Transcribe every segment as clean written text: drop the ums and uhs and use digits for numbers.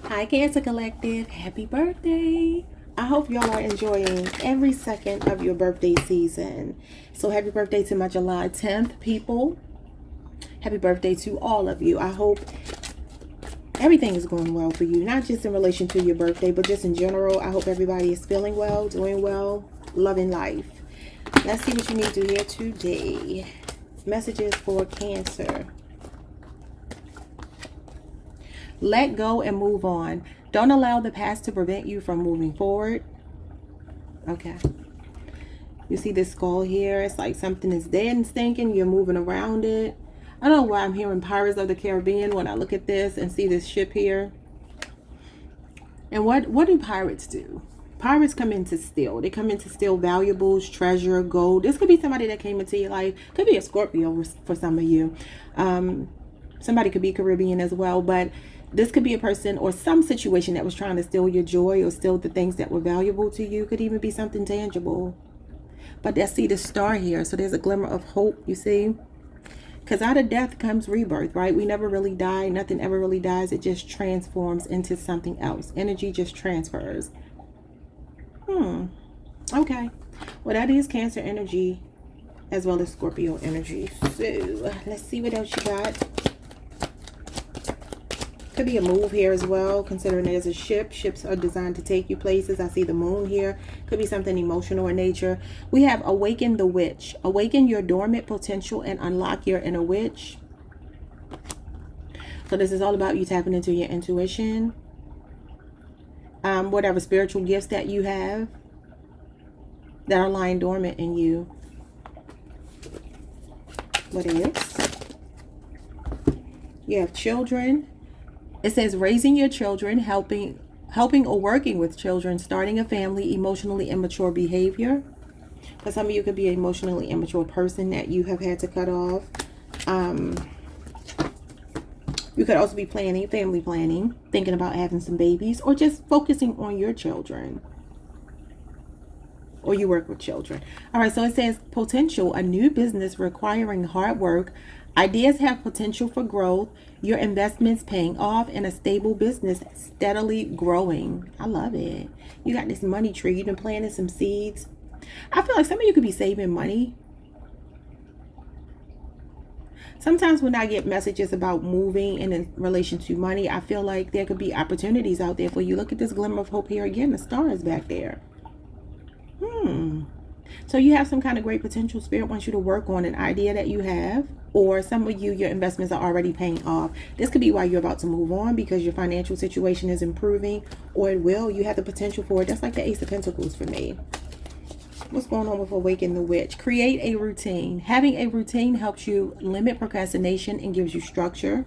Hi, Cancer Collective. Happy birthday. I hope y'all are enjoying every second of your birthday season. So happy birthday to my July 10th people. Happy birthday to all of you. I hope everything is going well for you, not just in relation to your birthday, but just in general. I hope everybody is feeling well, doing well, loving life. Let's see what you need to hear today. Messages for Cancer. Let go and move on. Don't allow the past to prevent you from moving forward. Okay. You see this skull here? It's like something is dead and stinking. You're moving around it. I don't know why I'm hearing Pirates of the Caribbean when I look at this and see this ship here. And what do pirates do? Pirates come in to steal. They come in to steal valuables, treasure, gold. This could be somebody that came into your life. Could be a Scorpio for some of you. Somebody could be Caribbean as well. But this could be a person or some situation that was trying to steal your joy or steal the things that were valuable to you. Could even be something tangible. But I see the star here. So there's a glimmer of hope, you see. Because out of death comes rebirth, right? We never really die. Nothing ever really dies. It just transforms into something else. Energy just transfers. Okay. Well, that is Cancer energy as well as Scorpio energy. So let's see what else you got. Could be a move here as well, considering there's a ship. Ships are designed to take you places. I see the moon here. Could be something emotional in nature. We have awaken the witch. Awaken your dormant potential and unlock your inner witch. So this is all about you tapping into your intuition. Whatever spiritual gifts that you have that are lying dormant in you. What is? You have children. It says raising your children, helping or working with children, starting a family, emotionally immature behavior. For some of you could be an emotionally immature person that you have had to cut off. You could also be planning, family planning, thinking about having some babies, or just focusing on your children. Or you work with children. All right, so it says potential, a new business requiring hard work. Ideas have potential for growth. Your investments paying off, and a stable business steadily growing. I love it. You got this money tree. You've been planting some seeds. I feel like some of you could be saving money. Sometimes when I get messages about moving and in relation to money, I feel like there could be opportunities out there for you. Look at this glimmer of hope here again. The star is back there. So you have some kind of great potential. Spirit wants you to work on an idea that you have, or some of you, your investments are already paying off. This could be why you're about to move on, because your financial situation is improving, or it will. You have the potential for it. That's like the Ace of Pentacles for me. What's going on with Awaken the Witch? Create a routine. Having a routine helps you limit procrastination and gives you structure.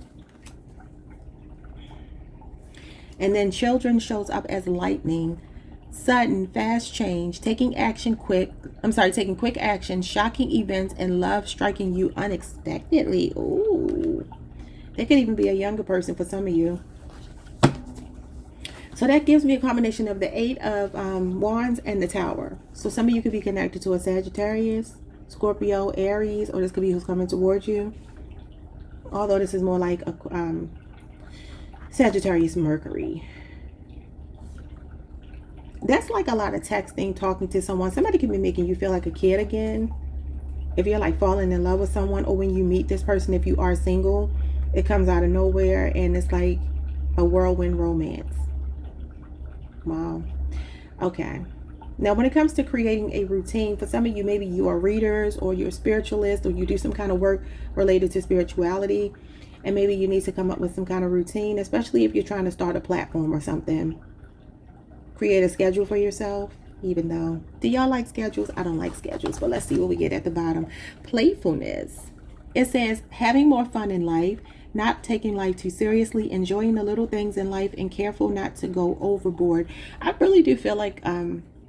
And then children shows up as lightning. Sudden, fast change, taking quick action, shocking events, and love striking you unexpectedly. Ooh. They could even be a younger person for some of you. So that gives me a combination of the 8 of Wands and the Tower. So some of you could be connected to a Sagittarius, Scorpio, Aries, or this could be who's coming towards you. Although this is more like a Sagittarius Mercury. That's like a lot of texting, talking to someone. Somebody can be making you feel like a kid again. If you're like falling in love with someone, or when you meet this person, if you are single, it comes out of nowhere and it's like a whirlwind romance. Wow. Okay. Now, when it comes to creating a routine, for some of you, maybe you are readers or you're a spiritualist, or you do some kind of work related to spirituality, and maybe you need to come up with some kind of routine, especially if you're trying to start a platform or something. Create a schedule for yourself, even though, do y'all like schedules? I don't like schedules, but let's see what we get at the bottom. Playfulness. It says having more fun in life, not taking life too seriously, enjoying the little things in life, and careful not to go overboard. I really do feel like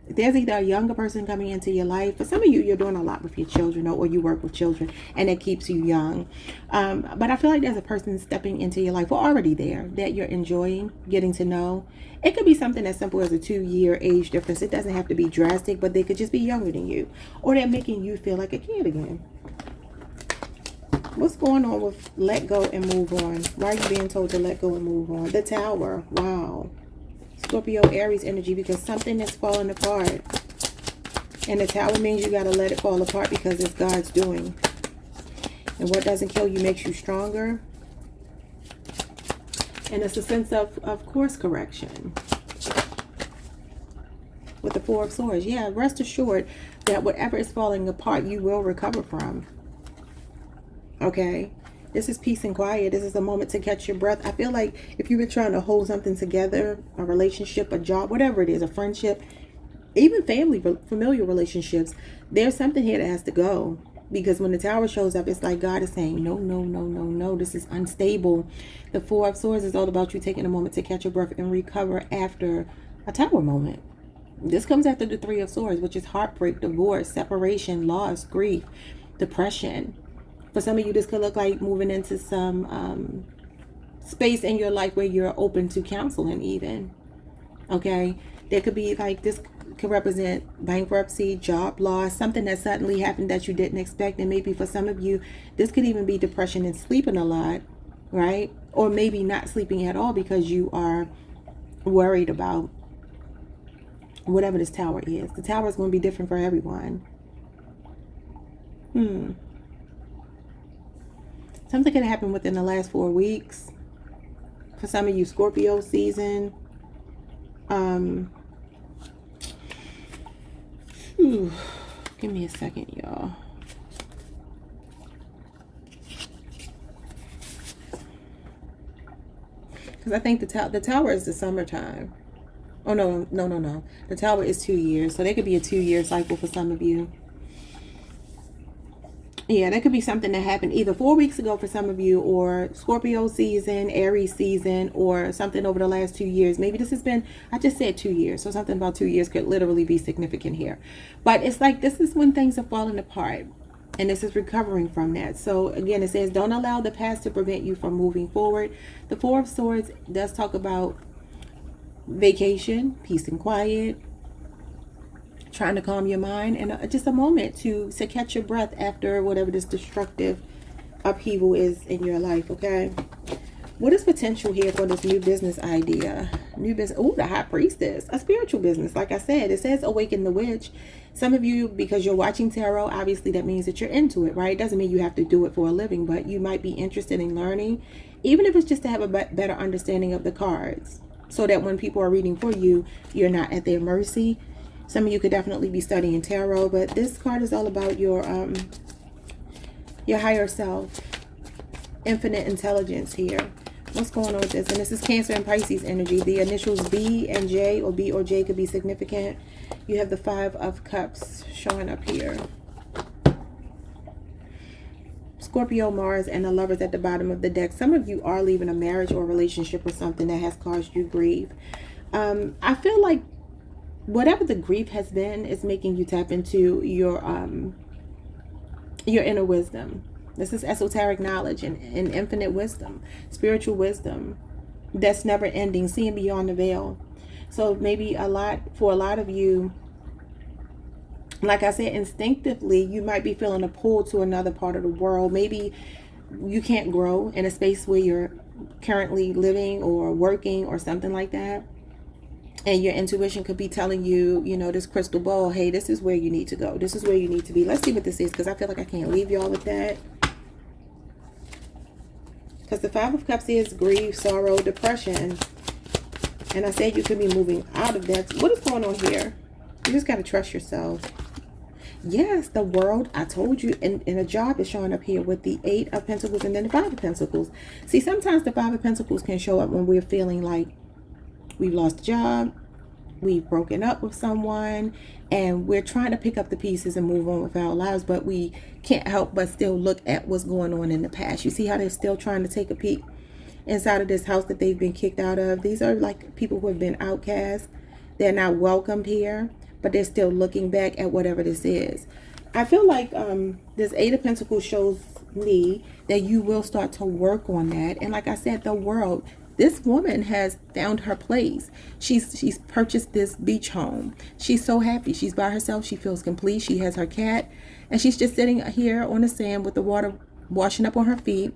there's either a younger person coming into your life. For some of you, you're doing a lot with your children, or you work with children, and it keeps you young. But I feel like there's a person stepping into your life, or already there, that you're enjoying getting to know. It could be something as simple as a 2-year age difference. It doesn't have to be drastic, but they could just be younger than you, or they're making you feel like a kid again. What's going on with let go and move on? Why are you being told to let go and move on? The Tower. Wow. Scorpio, Aries energy, because something is falling apart. And the Tower means you got to let it fall apart because it's God's doing. And what doesn't kill you makes you stronger. And it's a sense of course correction. With the Four of Swords. Yeah, rest assured that whatever is falling apart, you will recover from. Okay? This is peace and quiet. This is a moment to catch your breath. I feel like if you've been trying to hold something together, a relationship, a job, whatever it is, a friendship, even family, familiar relationships, there's something here that has to go. Because when the Tower shows up, it's like God is saying, no, no, no, no, no. This is unstable. The Four of Swords is all about you taking a moment to catch your breath and recover after a Tower moment. This comes after the Three of Swords, which is heartbreak, divorce, separation, loss, grief, depression. For some of you, this could look like moving into some space in your life where you're open to counseling even. Okay? There could be like, this could represent bankruptcy, job loss, something that suddenly happened that you didn't expect. And maybe for some of you, this could even be depression and sleeping a lot, right? Or maybe not sleeping at all because you are worried about whatever this Tower is. The Tower is going to be different for everyone. Something could happen within the last 4 weeks. For some of you, Scorpio season. Give me a second, y'all. Because I think the Tower is the summertime. Oh, no. The Tower is 2 years. So there could be a 2-year cycle for some of you. Yeah, that could be something that happened either 4 weeks ago for some of you, or Scorpio season, Aries season, or something over the last 2 years. Maybe this has been, I just said 2 years. So something about 2 years could literally be significant here. But it's like, this is when things are falling apart. And this is recovering from that. So again, it says, don't allow the past to prevent you from moving forward. The Four of Swords does talk about vacation, peace and quiet, trying to calm your mind, and just a moment to catch your breath after whatever this destructive upheaval is in your life. Okay, what is potential here for this new business idea? New business. Oh, the High Priestess, a spiritual business. Like I said, it says awaken the witch. Some of you, because you're watching tarot, obviously that means that you're into it, right? It doesn't mean you have to do it for a living, but you might be interested in learning, even if it's just to have a better understanding of the cards, so that when people are reading for you, you're not at their mercy. Some of you could definitely be studying tarot, but this card is all about your higher self, infinite intelligence here. What's going on with this? And this is Cancer and Pisces energy. The initials B and J, or B or J, could be significant. You have the Five of Cups showing up here. Scorpio, Mars, and the Lovers at the bottom of the deck. Some of you are leaving a marriage or relationship or something that has caused you grief. I feel like whatever the grief has been is making you tap into your inner wisdom. This is esoteric knowledge and infinite wisdom, spiritual wisdom that's never ending, seeing beyond the veil. So maybe for a lot of you, like I said, instinctively, you might be feeling a pull to another part of the world. Maybe you can't grow in a space where you're currently living or working or something like that. And your intuition could be telling you, you know, this crystal ball, hey, this is where you need to go. This is where you need to be. Let's see what this is, because I feel like I can't leave y'all with that. Because the Five of Cups is grief, sorrow, depression. And I said you could be moving out of that. What is going on here? You just got to trust yourself. Yes, the World. I told you. And a job is showing up here with the Eight of Pentacles and then the Five of Pentacles. See, sometimes the Five of Pentacles can show up when we're feeling like we've lost a job, we've broken up with someone, and we're trying to pick up the pieces and move on with our lives, but we can't help but still look at what's going on in the past. You see how they're still trying to take a peek inside of this house that they've been kicked out of. These are like people who have been outcast. They're not welcomed here, but they're still looking back at whatever this is. I feel like this Eight of Pentacles shows me that you will start to work on that. And like I said, the World, this woman has found her place. She's purchased this beach home. She's so happy. She's by herself. She feels complete. She has her cat. And she's just sitting here on the sand with the water washing up on her feet.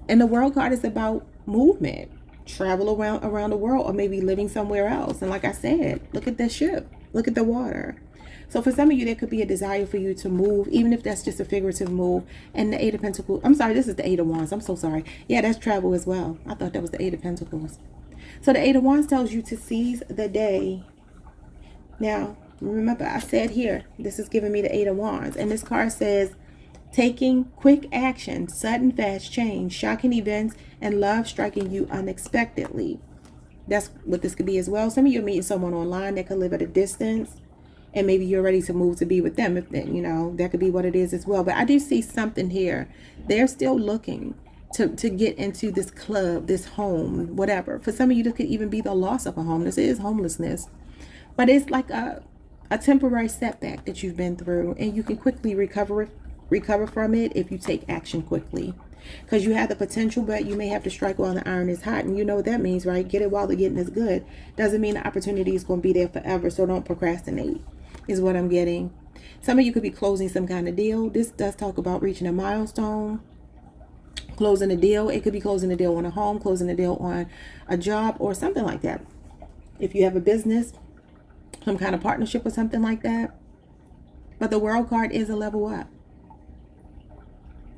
And the World card is about movement, travel around the world, or maybe living somewhere else. And like I said, look at the ship, look at the water. So for some of you, there could be a desire for you to move, even if that's just a figurative move. And the Eight of Pentacles, I'm sorry, this is the Eight of Wands. I'm so sorry. Yeah, that's travel as well. I thought that was the Eight of Pentacles. So the Eight of Wands tells you to seize the day. Now, remember I said here, this is giving me the Eight of Wands. And this card says, taking quick action, sudden fast change, shocking events, and love striking you unexpectedly. That's what this could be as well. Some of you are meeting someone online that could live at a distance, and maybe you're ready to move to be with them. If you know, that could be what it is as well. But I do see something here. They're still looking to get into this club, this home, whatever. For some of you, this could even be the loss of a home. This is homelessness. But it's like a temporary setback that you've been through, and you can quickly recover from it if you take action quickly. Because you have the potential, but you may have to strike while the iron is hot. And you know what that means, right? Get it while the getting is good. Doesn't mean the opportunity is going to be there forever. So don't procrastinate, is what I'm getting. Some of you could be closing some kind of deal. This does talk about reaching a milestone, closing a deal. It could be closing a deal on a home, closing a deal on a job, or something like that. If you have a business, some kind of partnership or something like that. But the World card is a level up.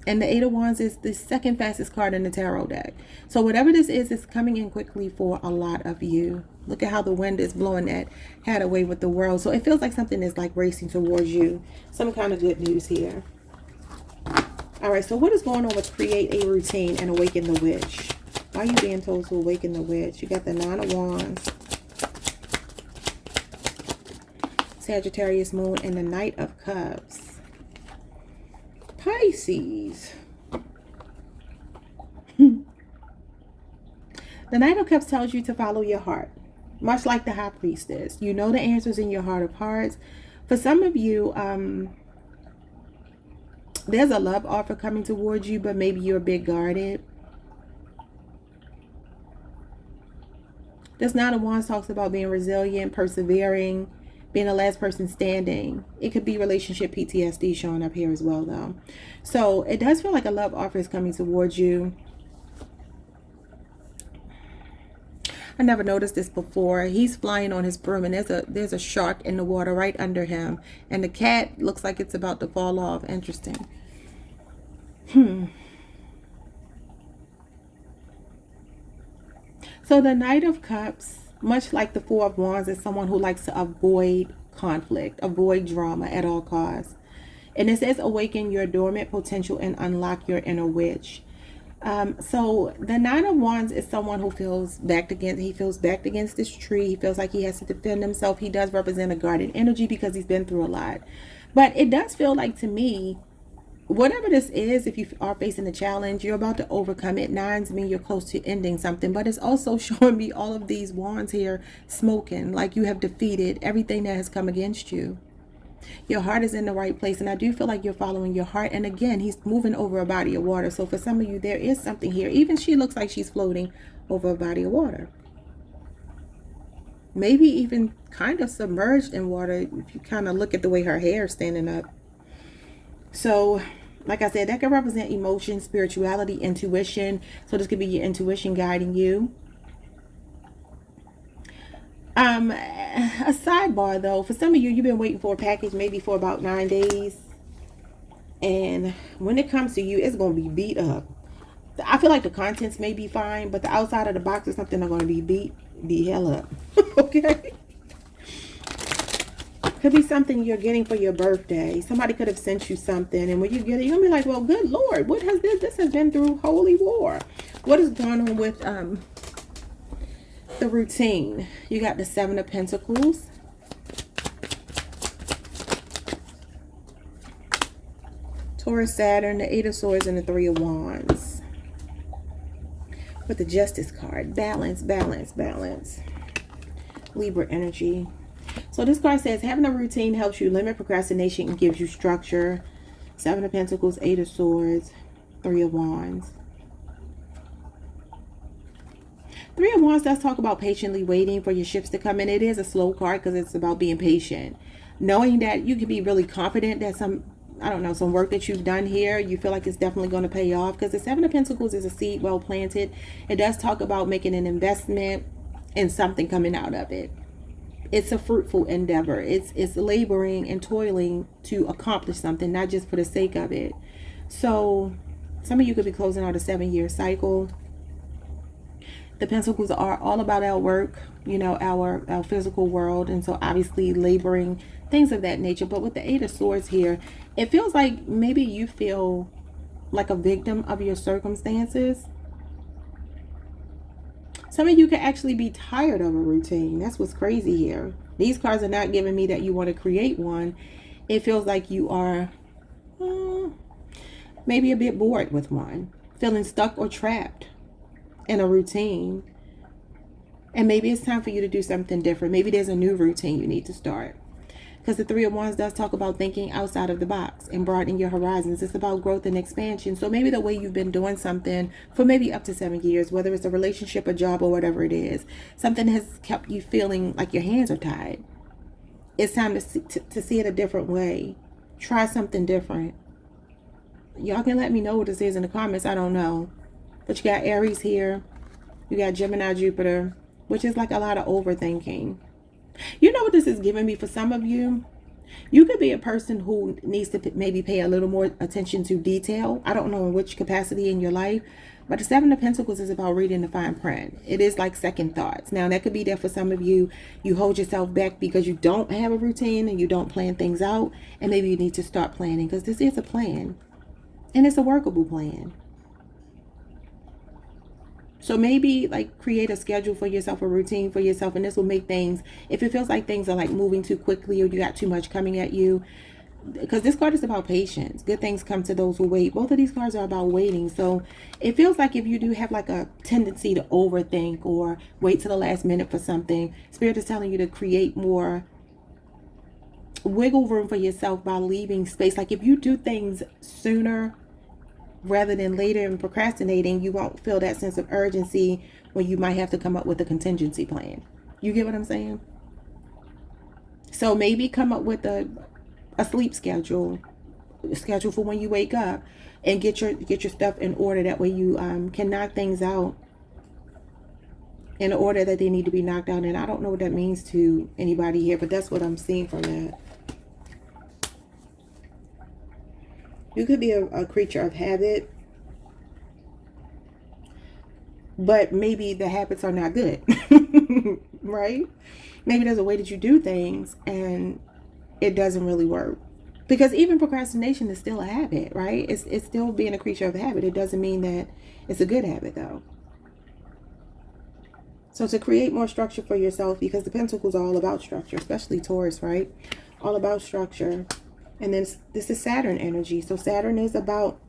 And the Eight of Wands is the second fastest card in the tarot deck. So whatever this is, it's coming in quickly for a lot of you. Look at how the wind is blowing that hat away with the world. So it feels like something is like racing towards you. Some kind of good news here. All right, so what is going on with create a routine and awaken the witch? Why are you being told to awaken the witch? You got the Nine of Wands, Sagittarius moon, and the Knight of Cups. Pisces. The Knight of Cups tells you to follow your heart, much like the High Priestess. You know the answers in your heart of hearts. For some of you, there's a love offer coming towards you, but maybe you're a bit guarded. This Nine of Wands talks about being resilient, persevering, being the last person standing. It could be relationship PTSD showing up here as well, though. So it does feel like a love offer is coming towards you. I never noticed this before. He's flying on his broom, and there's a shark in the water right under him, and the cat looks like it's about to fall off. Interesting. So the Knight of Cups, much like the Four of Wands, is someone who likes to avoid conflict, avoid drama at all costs. And it says awaken your dormant potential and unlock your inner witch. So the Nine of Wands is someone who feels backed against this tree. He feels like he has to defend himself. He does represent a guarded energy because he's been through a lot. But it does feel like, to me, whatever this is, if you are facing a challenge, you're about to overcome it. Nines mean you're close to ending something, but it's also showing me all of these wands here smoking, like you have defeated everything that has come against you. Your heart is in the right place, and I do feel like you're following your heart. And again, he's moving over a body of water. So for some of you, there is something here. Even she looks like she's floating over a body of water. Maybe even kind of submerged in water if you kind of look at the way her hair is standing up. So, like I said, that could represent emotion, spirituality, intuition. So this could be your intuition guiding you. A sidebar though, for some of you, you've been waiting for a package maybe for about 9 days. And when it comes to you, it's going to be beat up. I feel like the contents may be fine, but the outside of the box or something are going to be beat the hell up. Okay? Could be something you're getting for your birthday. Somebody could have sent you something, and when you get it, you're gonna be like, well, good Lord, what has this has been through holy war. What is going on with the routine? You got the Seven of Pentacles, Taurus, Saturn, the Eight of Swords, and the Three of Wands. With the Justice card, balance, balance, balance. Libra energy. So this card says having a routine helps you limit procrastination and gives you structure. Seven of Pentacles, Eight of Swords, Three of Wands. Three of Wands does talk about patiently waiting for your shifts to come in. It is a slow card because it's about being patient. Knowing that you can be really confident that I don't know, some work that you've done here, you feel like it's definitely going to pay off, because the Seven of Pentacles is a seed well planted. It does talk about making an investment and something coming out of it. It's a fruitful endeavor. It's laboring and toiling to accomplish something, not just for the sake of it. So some of you could be closing out a 7-year cycle. The Pentacles are all about our work, you know, our physical world. And so obviously laboring, things of that nature. But with the Eight of Swords here, it feels like maybe you feel like a victim of your circumstances. Some of you could actually be tired of a routine. That's what's crazy here. These cards are not giving me that you want to create one. It feels like you are maybe a bit bored with one, feeling stuck or trapped in a routine. And maybe it's time for you to do something different. Maybe there's a new routine you need to start. Because the Three of Wands does talk about thinking outside of the box and broadening your horizons. It's about growth and expansion. So maybe the way you've been doing something for maybe up to 7 years, whether it's a relationship, a job, or whatever it is, something has kept you feeling like your hands are tied. It's time to see it a different way. Try something different. Y'all can let me know what this is in the comments. I don't know. But you got Aries here. You got Gemini, Jupiter, which is like a lot of overthinking. You know what this is giving me for some of you? You could be a person who needs to maybe pay a little more attention to detail. I don't know in which capacity in your life, but the Seven of Pentacles is about reading the fine print. It is like second thoughts. Now, that could be there for some of you. You hold yourself back because you don't have a routine and you don't plan things out. And maybe you need to start planning, because this is a plan. And it's a workable plan. So maybe like create a schedule for yourself, a routine for yourself, and this will make things, if it feels like things are like moving too quickly or you got too much coming at you, because this card is about patience. Good things come to those who wait. Both of these cards are about waiting. So it feels like if you do have like a tendency to overthink or wait to the last minute for something, Spirit is telling you to create more wiggle room for yourself by leaving space. Like if you do things sooner rather than later and procrastinating, you won't feel that sense of urgency when you might have to come up with a contingency plan. You get what I'm saying? So maybe come up with a sleep schedule for when you wake up, and get your stuff in order. That way you can knock things out in the order that they need to be knocked out. And I don't know what that means to anybody here, but that's what I'm seeing from that. You could be a creature of habit, but maybe the habits are not good, right? Maybe there's a way that you do things and it doesn't really work. Because even procrastination is still a habit, right? It's still being a creature of habit. It doesn't mean that it's a good habit, though. So to create more structure for yourself, because the Pentacles are all about structure, especially Taurus, right? All about structure. And then this is Saturn energy. So Saturn is about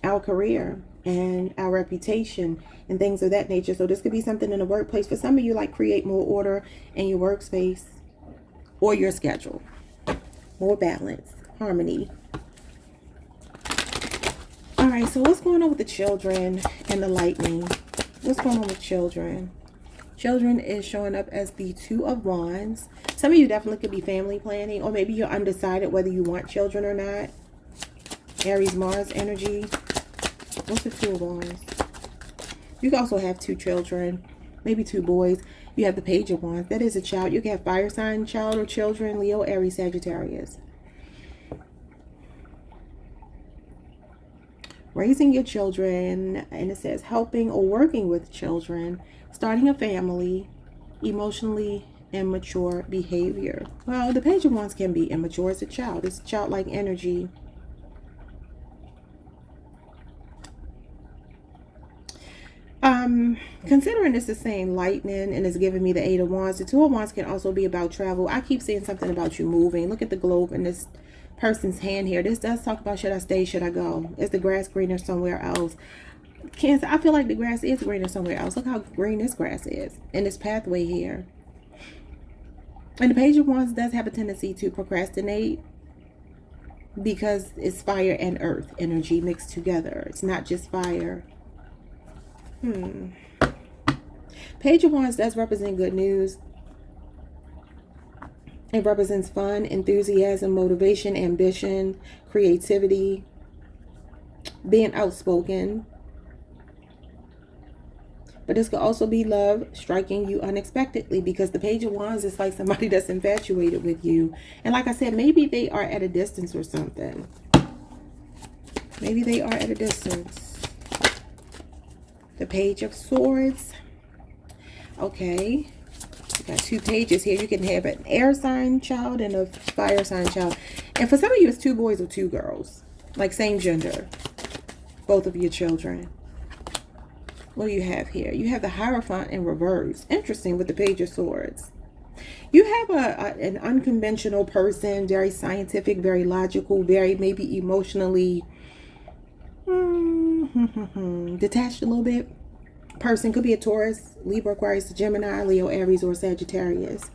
our career and our reputation and things of that nature. So this could be something in the workplace. For some of you, like create more order in your workspace or your schedule. More balance, harmony. All right, so what's going on with the children and the lightning? What's going on with children? Children is showing up as the Two of Wands. Some of you definitely could be family planning, or maybe you're undecided whether you want children or not. Aries, Mars energy. What's the Two of Wands? You can also have 2 children, maybe 2 boys. You have the Page of Wands. That is a child. You can have fire sign child or children, Leo, Aries, Sagittarius. Raising your children, and it says helping or working with children, starting a family, emotionally immature behavior. Well, the Page of Wands can be immature as a child. It's childlike energy. Considering this is saying lightning and it's giving me the Eight of Wands, the Two of Wands can also be about travel. I keep seeing something about you moving. Look at the globe in this person's hand here. This does talk about, should I stay, should I go? Is the grass greener somewhere else? Cancer, I feel like the grass is greener somewhere else. Look how green this grass is in this pathway here. And the Page of Wands does have a tendency to procrastinate because it's fire and earth energy mixed together. It's not just fire. Page of Wands does represent good news. It represents fun, enthusiasm, motivation, ambition, creativity, being outspoken. But this could also be love striking you unexpectedly, because the Page of Wands is like somebody that's infatuated with you. And like I said, maybe they are at a distance or something. Maybe they are at a distance. The Page of Swords. Okay. You got 2 pages here. You can have an air sign child and a fire sign child. And for some of you, it's 2 boys or 2 girls. Like same gender. Both of your children. What do you have here? You have the Hierophant in reverse. Interesting with the Page of Swords. You have an unconventional person, very scientific, very logical, very maybe emotionally detached a little bit. Person could be a Taurus, Libra, Aquarius, Gemini, Leo, Aries, or Sagittarius.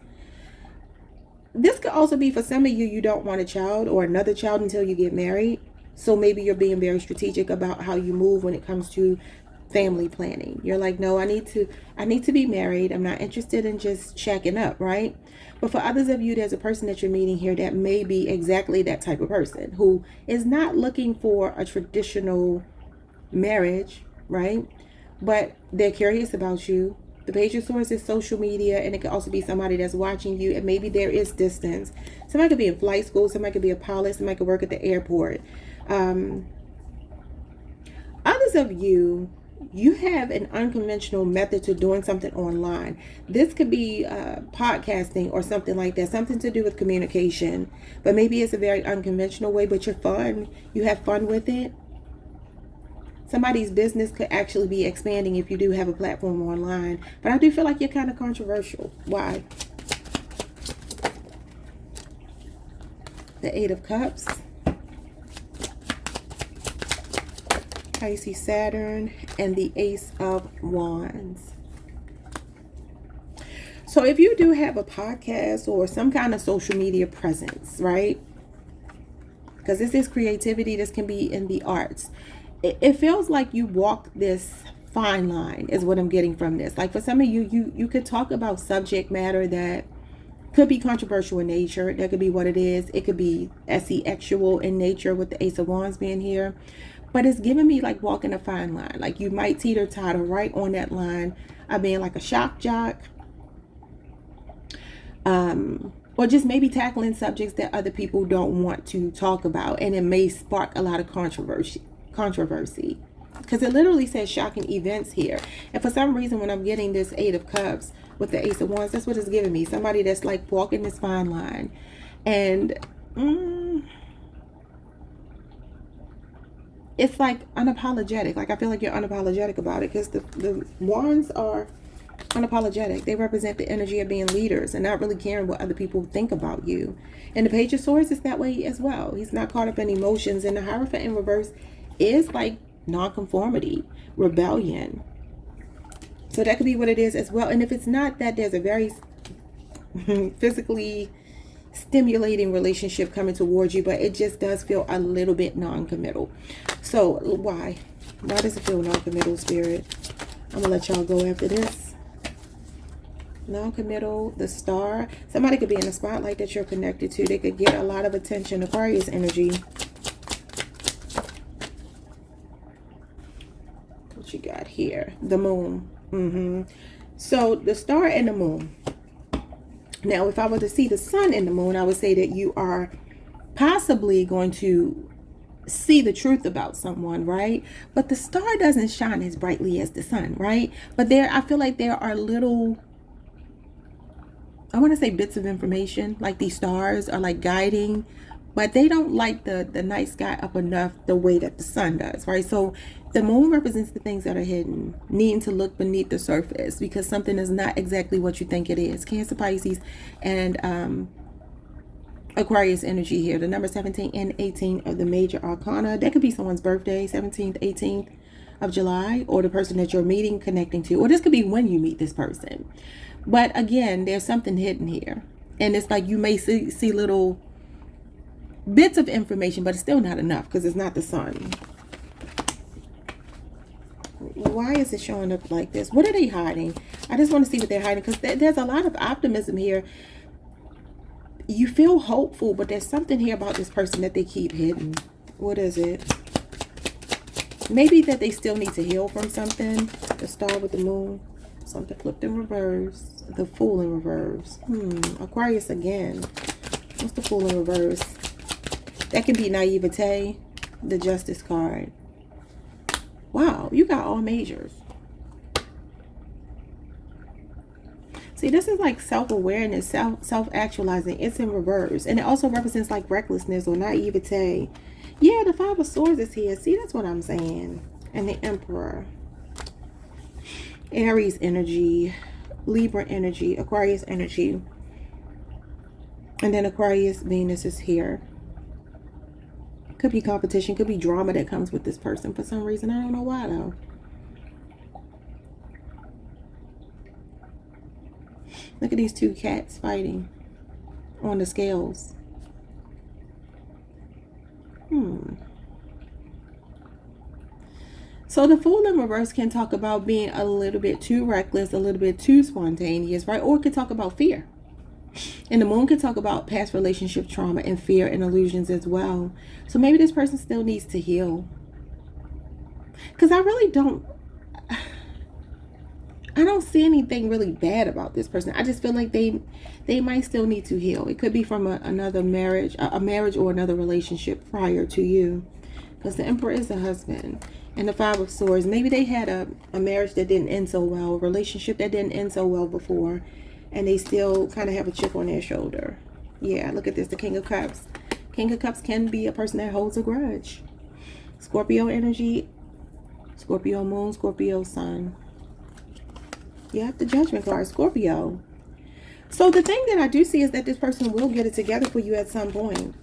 This could also be for some of you, you don't want a child or another child until you get married. So maybe you're being very strategic about how you move when it comes to family planning. You're like, no, I need to be married. I'm not interested in just shacking up, right? But for others of you, there's a person that you're meeting here that may be exactly that type of person who is not looking for a traditional marriage, right? But they're curious about you. The Page of Swords is social media, and it could also be somebody that's watching you, and maybe there is distance. Somebody could be in flight school, somebody could be a pilot, somebody could work at the airport. Others of you, you have an unconventional method to doing something online. This could be podcasting or something like that, something to do with communication, but maybe it's a very unconventional way, but you're fun. You have fun with it. Somebody's business could actually be expanding if you do have a platform online. But I do feel like you're kind of controversial. Why? The 8 of Cups. Pisces, Saturn, and the Ace of Wands. So if you do have a podcast or some kind of social media presence, right? Because this is creativity. This can be in the arts. It feels like you walk this fine line is what I'm getting from this. Like for some of you, you could talk about subject matter that could be controversial in nature. That could be what it is. It could be sexual in nature with the Ace of Wands being here. But it's giving me like walking a fine line. Like you might teeter-totter right on that line of being like a shock jock. Or just maybe tackling subjects that other people don't want to talk about. And it may spark a lot of controversy. Because it literally says shocking events here. And for some reason, when I'm getting this 8 of Cups with the Ace of Wands, that's what it's giving me. Somebody that's like walking this fine line. And it's like unapologetic. Like I feel like you're unapologetic about it, because the wands are unapologetic. They represent the energy of being leaders and not really caring what other people think about you. And the Page of Swords is that way as well. He's not caught up in emotions. And the Hierophant in reverse is like nonconformity, rebellion. So that could be what it is as well. And if it's not that, there's a very physically stimulating relationship coming towards you, but it just does feel a little bit non-committal. So why does it feel non-committal, Spirit? I'm gonna let y'all go after this. Non-committal, the Star. Somebody could be in a spotlight that you're connected to. They could get a lot of attention. Aquarius energy. What you got here? The Moon. So the Star and the Moon. Now, if I were to see the Sun in the Moon, I would say that you are possibly going to see the truth about someone, right? But the Star doesn't shine as brightly as the Sun, right? But I feel like there are little, I want to say bits of information, like these stars are like guiding, but they don't light the night sky up enough the way that the Sun does, right? So the Moon represents the things that are hidden, needing to look beneath the surface because something is not exactly what you think it is. Cancer, Pisces, and Aquarius energy here. The number 17 and 18 of the major arcana. That could be someone's birthday, 17th, 18th of July, or the person that you're meeting, connecting to, or this could be when you meet this person. But again, there's something hidden here. And it's like you may see little bits of information, but it's still not enough because it's not the Sun. Why is it showing up like this? What are they hiding? I just want to see what they're hiding, because there's a lot of optimism here. You feel hopeful, but there's something here about this person that they keep hidden. What is it? Maybe that they still need to heal from something. The star with the moon. Something flipped in reverse. The Fool in reverse. Aquarius again. What's the Fool in reverse? That can be naivete. The Justice card. Wow, you got all majors. See, this is like self-awareness, self-actualizing. It's in reverse. And it also represents like recklessness or naivete. Yeah, the Five of Swords is here. See, that's what I'm saying. And the Emperor. Aries energy. Libra energy. Aquarius energy. And then Aquarius Venus is here. Could be competition. Could be drama that comes with this person for some reason. I don't know why though. Look at these two cats fighting on the scales. So the Fool in reverse can talk about being a little bit too reckless, a little bit too spontaneous, right? Or it could talk about fear. And the Moon could talk about past relationship trauma and fear and illusions as well. So maybe this person still needs to heal. Because I really don't see anything really bad about this person. I just feel like they might still need to heal. It could be from another marriage, a marriage or another relationship prior to you. Because the Emperor is a husband. And the Five of Swords. Maybe they had a marriage that didn't end so well. A relationship that didn't end so well before. And they still kind of have a chip on their shoulder. Yeah, look at this. The King of Cups. King of Cups can be a person that holds a grudge. Scorpio energy. Scorpio moon. Scorpio sun. Yeah, the Judgment card, Scorpio. So the thing that I do see is that this person will get it together for you at some point.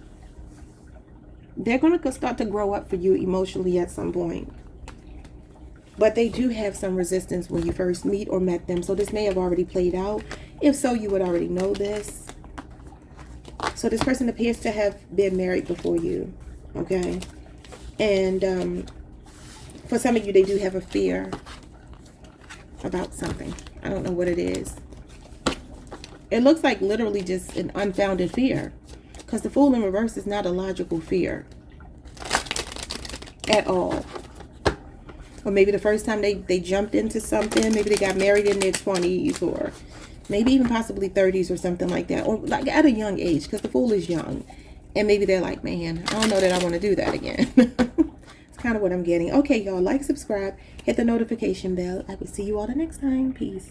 They're going to start to grow up for you emotionally at some point. But they do have some resistance when you first meet or met them. So this may have already played out. If so, you would already know this. So this person appears to have been married before you. Okay. And for some of you, they do have a fear about something. I don't know what it is. It looks like literally just an unfounded fear, because the Fool in reverse is not a logical fear at all. Or maybe the first time they jumped into something, maybe they got married in their 20s, or maybe even possibly 30s or something like that, or like at a young age, because the Fool is young. And maybe they're like, man, I don't know that I want to do that again. It's kind of what I'm getting. Okay, y'all, like, subscribe, hit the notification bell. I will see you all the next time. Peace.